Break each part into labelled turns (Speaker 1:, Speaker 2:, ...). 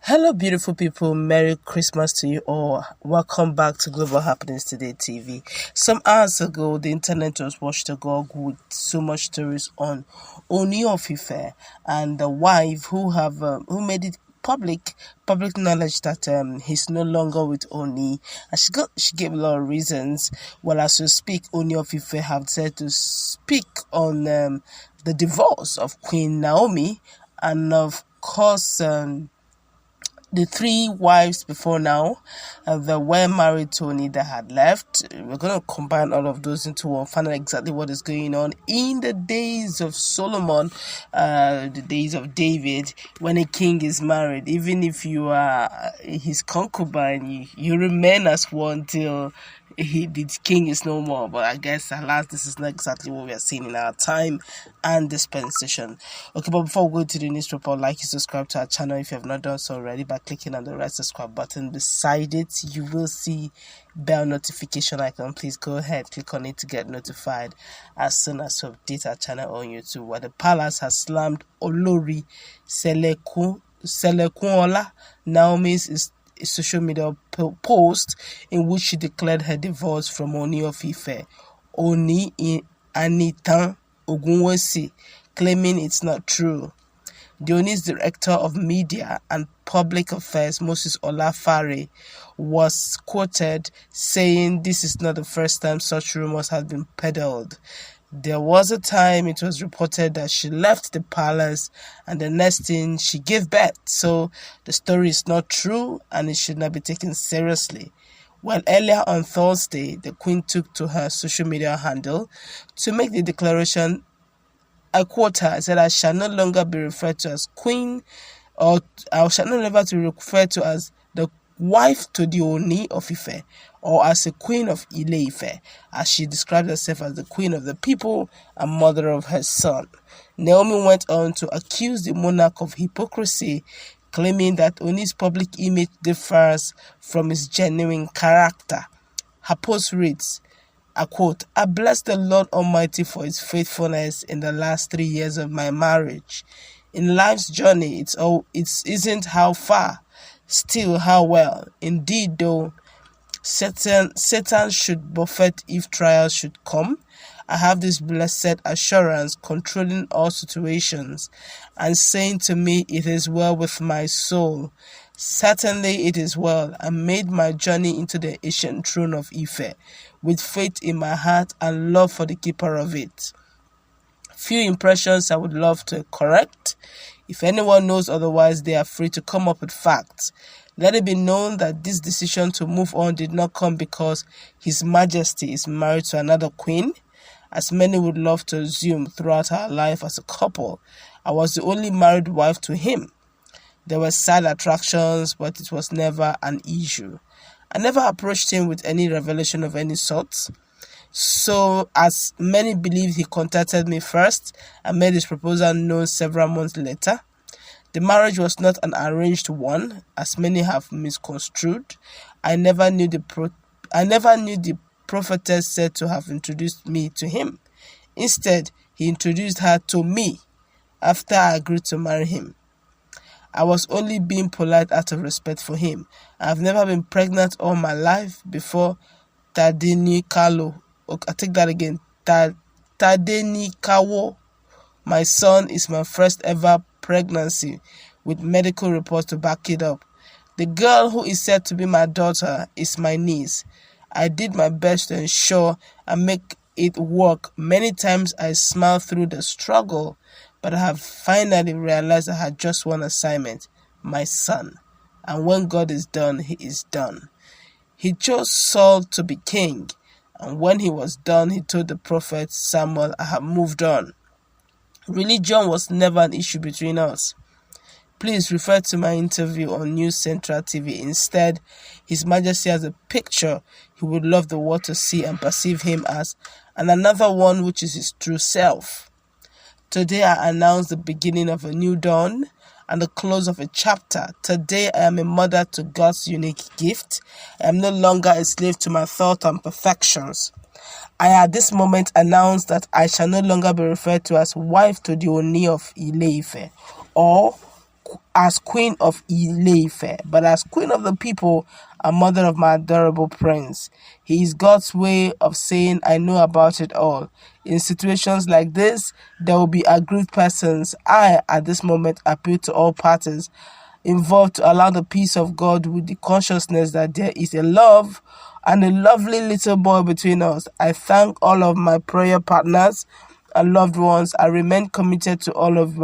Speaker 1: Hello, beautiful people. Merry Christmas to you all. Welcome back to Global Happenings Today TV. Some hours ago, the internet was washed agog with so much stories on Ooni Of Ife and the wife who made it public knowledge that he's no longer with Oni, and she gave a lot of reasons. Well, as we speak, Ooni Of Ife have said to speak on the divorce of Queen Naomi, and of course. The three wives before now that were married to Oni that had left. We're going to combine all of those into one, find out exactly what is going on in the days of Solomon, the days of David, when a king is married. Even if you are his concubine, you remain as one till the king is no more. But I guess alas, this is not exactly what we are seeing in our time and dispensation. Okay, but before we go to the news report, like and subscribe to our channel if you have not done so already by clicking on the red subscribe button beside it. You will see bell notification icon. Please go ahead, click on it to get notified as soon as we update our channel on YouTube. Where the palace has slammed Olori Selekunola, Naomi's social media post in which she declared her divorce from Ooni Of Ife, Oni Anitan Ogunwusi, claiming it's not true. The Oni's director of media and public affairs, Moses Olafare, was quoted saying this is not the first time such rumors had been peddled. There was a time it was reported that she left the palace and the next thing she gave birth. So the story is not true and it should not be taken seriously. Well, earlier on Thursday, the Queen took to her social media handle to make the declaration. I quote her, I said, I shall no longer be referred to as Queen, or I shall no longer be referred to as the wife to the Ooni Of Ife, or as a queen of Ile Ife, as she described herself as the queen of the people and mother of her son. Naomi went on to accuse the monarch of hypocrisy, claiming that Ooni's public image differs from his genuine character. Her post reads, I quote, I bless the Lord Almighty for his faithfulness in the last 3 years of my marriage. In life's journey, it isn't how far, still how well. Indeed, though, Satan should buffet if trials should come. I have this blessed assurance controlling all situations and saying to me, it is well with my soul. Certainly it is well. I made my journey into the ancient throne of Ife with faith in my heart and love for the keeper of it. Few impressions I would love to correct. If anyone knows otherwise, they are free to come up with facts. Let it be known that this decision to move on did not come because His Majesty is married to another queen, as many would love to assume throughout our life as a couple. I was the only married wife to him. There were side attractions, but it was never an issue. I never approached him with any revelation of any sort. So, as many believe, he contacted me first and made his proposal known several months later. The marriage was not an arranged one, as many have misconstrued. I never knew the prophetess said to have introduced me to him. Instead, he introduced her to me after I agreed to marry him. I was only being polite out of respect for him. I have never been pregnant all my life before Tadenikawo. I take that again. Tadenikawo. My son is my first ever pregnancy with medical reports to back it up. The girl who is said to be my daughter is my niece. I did my best to ensure I make it work. Many times I smiled through the struggle, but I have finally realized I had just one assignment, my son. And when God is done, he is done. He chose Saul to be king, and when he was done, he told the prophet Samuel, I have moved on. Religion was never an issue between us. Please refer to my interview on News Central TV. Instead, His Majesty has a picture he would love the world to see and perceive him as, and another one which is his true self. Today I announce the beginning of a new dawn and the close of a chapter. Today I am a mother to God's unique gift. I am no longer a slave to my thoughts and perfections. I at this moment announce that I shall no longer be referred to as wife to the Ooni of Ile Ife or as Queen of Ife, but as Queen of the people and mother of my adorable prince. He is God's way of saying, I know about it all. In situations like this, there will be aggrieved persons. I, at this moment, appeal to all parties involved to allow the peace of God with the consciousness that there is a love and a lovely little boy between us. I thank all of my prayer partners and loved ones. I remain committed to all of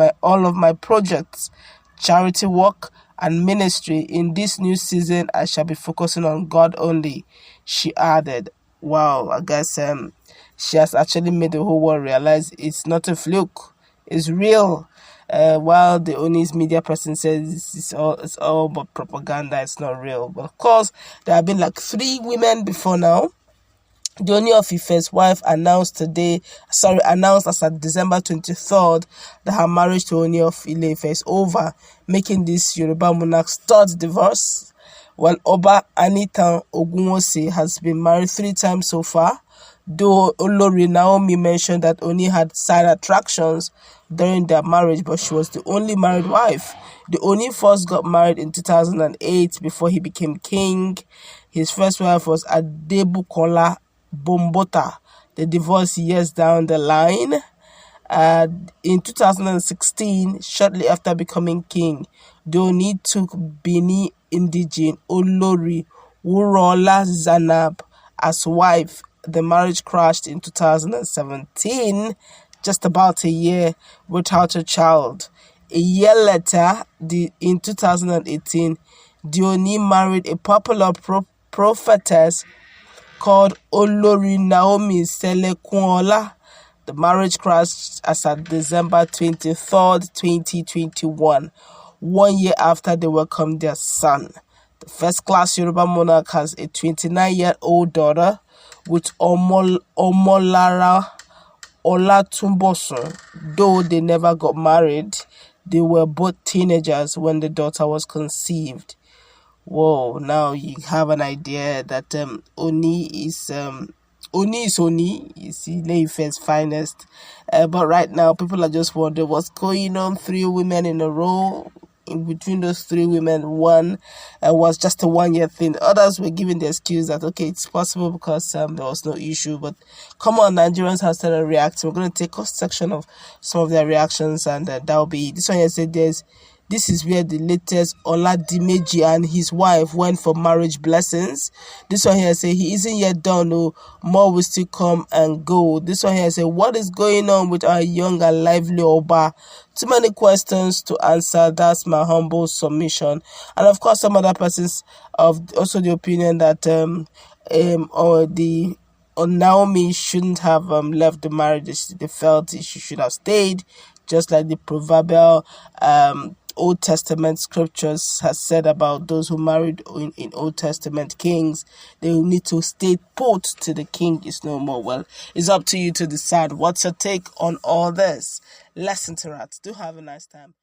Speaker 1: my projects, charity work, and ministry. In this new season, I shall be focusing on God only, she added. Wow, I guess she has actually made the whole world realize it's not a fluke, it's real. While the Ooni's media person says it's all but propaganda, it's not real. But of course, there have been like 3 women before now. The Ooni of Ife's wife announced as of December 23rd that her marriage to Ooni of Ife is over, making this Yoruba monarch's 3rd divorce. While Oba Anitan Ogunwose has been married 3 times so far, though Olori Naomi mentioned that Ooni had side attractions during their marriage, but she was the only married wife. The Ooni first got married in 2008 before he became king. His first wife was Adebukola Bombota. They divorced years down the line. In 2016, shortly after becoming king, the Ooni took Bini indigene Olori Wurola Zanab as wife. The marriage crashed in 2017, just about a year without a child. A year later, in 2018, Ooni married a popular prophetess called Olori Naomi Selekunola. The marriage crashed as of December 23rd, 2021, 1 year after they welcomed their son. The first-class Yoruba monarch has a 29-year-old daughter with Omolara Olatunbosun. Though they never got married, they were both teenagers when the daughter was conceived. Whoa, now you have an idea that Ooni is Ile-Ife's finest. But right now, people are just wondering what's going on. 3 women in a row. In between those 3 women, one was just a 1-year thing. Others were giving the excuse that, okay, it's possible because there was no issue. But come on, Nigerians have started reacting. We're going to take a section of some of their reactions, and that'll be this one here. Said this is where the latest Oladimeji and his wife went for marriage blessings. This one here say he isn't yet done. No, more will still come and go. This one here say, what is going on with our young and lively Oba? Too many questions to answer. That's my humble submission. And of course, some other persons of also the opinion that Naomi shouldn't have left the marriage. They felt she should have stayed, just like the proverbial Old Testament scriptures has said about those who married in Old Testament kings. They will need to stay put till the king is no more. Well, it's up to you to decide. What's your take on all this? Let's interact. Do have a nice time.